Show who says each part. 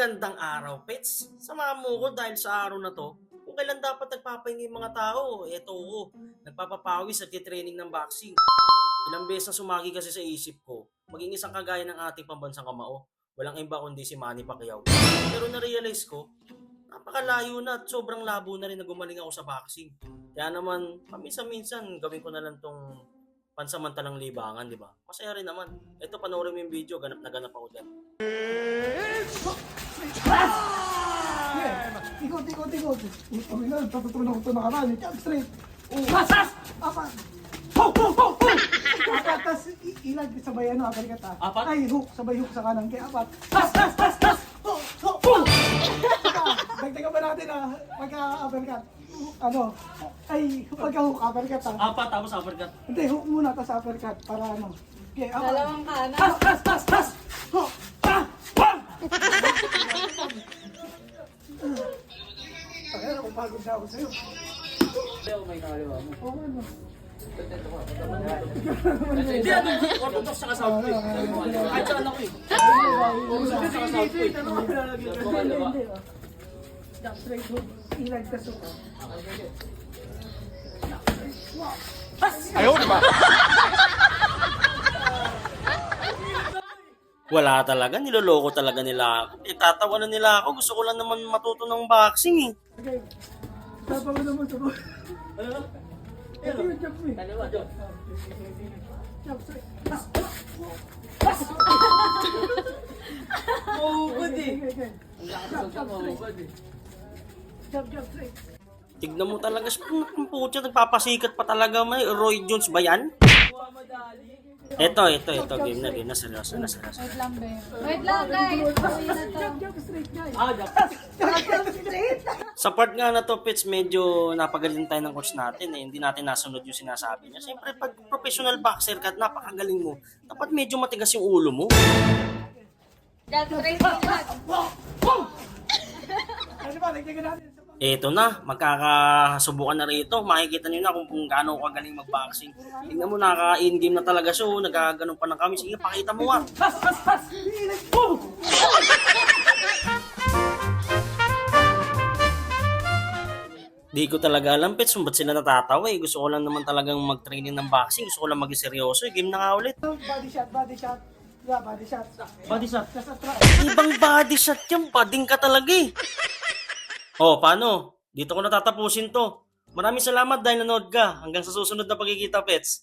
Speaker 1: Magandang araw, pets. Samahan mo ko dahil sa araw na to, kung kailan dapat nagpapahinga yung mga tao, eto ko, nagpapapawis at training ng boxing. Ilang beses na sumagi kasi sa isip ko, maging isang kagaya ng ating pambansang kamao. Walang iba kundi si Manny Pacquiao. Pero na-realize ko, napakalayo na at sobrang labo na rin na gumaling ako sa boxing. Kaya naman, paminsan-minsan gawin ko na lang tong pansamantalang libangan, di ba? Masaya rin naman. Ito, panoorin mo yung video, ganap na ganap ako dyan.
Speaker 2: Ikot. Uy na, tatutunan ko ito na karan. Jump straight.
Speaker 3: Pasas!
Speaker 2: Apat.
Speaker 3: Ho!
Speaker 2: Apat, tas ilag sabay ano, aparikat ah.
Speaker 3: Apat?
Speaker 2: Ay, hook, sabay hook sa kanan. Kaya apat.
Speaker 3: Pas!
Speaker 2: Dagdagan ba natin ah, pagka-aparikat. Ano, ay, pagka-hook, aparikat ah.
Speaker 3: Apat tapos uppercut.
Speaker 2: Hindi, hook muna, tas aparikat. Para ano. Okay, apat.
Speaker 4: Dalawang kanan.
Speaker 3: Pas!
Speaker 2: Hook.
Speaker 3: Pa! Pam!
Speaker 2: Ay, napapagod na ako sa'yo.
Speaker 3: May naliwa mo.
Speaker 2: Oo, ano.
Speaker 3: Hindi, orthodox sa South Point. Kahit saan ako eh. Orthodox sa South Point.
Speaker 2: Hindi. Jump straight hook, ilag tas hook.
Speaker 1: Wala talaga, niloloko talaga nila ako. Itatawa na nila ako, gusto ko lang naman matuto ng boxing eh.
Speaker 2: Okay. Tapos mo naman suko.
Speaker 3: Ano?
Speaker 2: Ito yung jump mo eh.
Speaker 3: Kaliwa, Joe.
Speaker 2: Jump straight.
Speaker 3: Mahubad eh.
Speaker 2: Okay.
Speaker 3: Ang lakas ng mahubad eh.
Speaker 2: Jump straight.
Speaker 1: Tignan mo talaga, ang putya, nagpapasikat pa talaga. May Roy Jones ba yan? Ito, game na, seryoso.
Speaker 4: Wait lang, be. Wait lang, guys. Uwi na to.
Speaker 2: Jump straight guys.
Speaker 3: Jump
Speaker 2: Straight.
Speaker 1: Sa part nga na to, Pits, medyo napagaling tayo ng coach natin eh. Hindi natin nasunod yung sinasabi niya. Siyempre, pag professional boxer ka at napakagaling mo, dapat medyo matigas yung ulo mo.
Speaker 4: Just straight lang.
Speaker 2: Ano ba, nagdagan natin sa
Speaker 1: Eto na, magkakasubukan na rito. Makikita nyo na kung gaano ko kagaling mag-boxing. Tingnan mo, naka-in game na talaga siya. Nagkaganon pa na kami. Sige, pakita mo nga.
Speaker 3: Pas!
Speaker 1: Di ko talaga alam, Pits, kung ba't sila natatawa eh. Gusto ko lang naman talagang mag-training ng boxing. Gusto ko lang maging seryoso. Game na nga ulit.
Speaker 2: body shot. Yeah, body shot.
Speaker 1: Body shot.
Speaker 2: Nasa track.
Speaker 1: Ibang body shot yan. Bading ka talaga eh. Oh, paano? Dito ko natatapusin to. Maraming salamat dahil nanood ka. Hanggang sa susunod na pagkikita, Pets.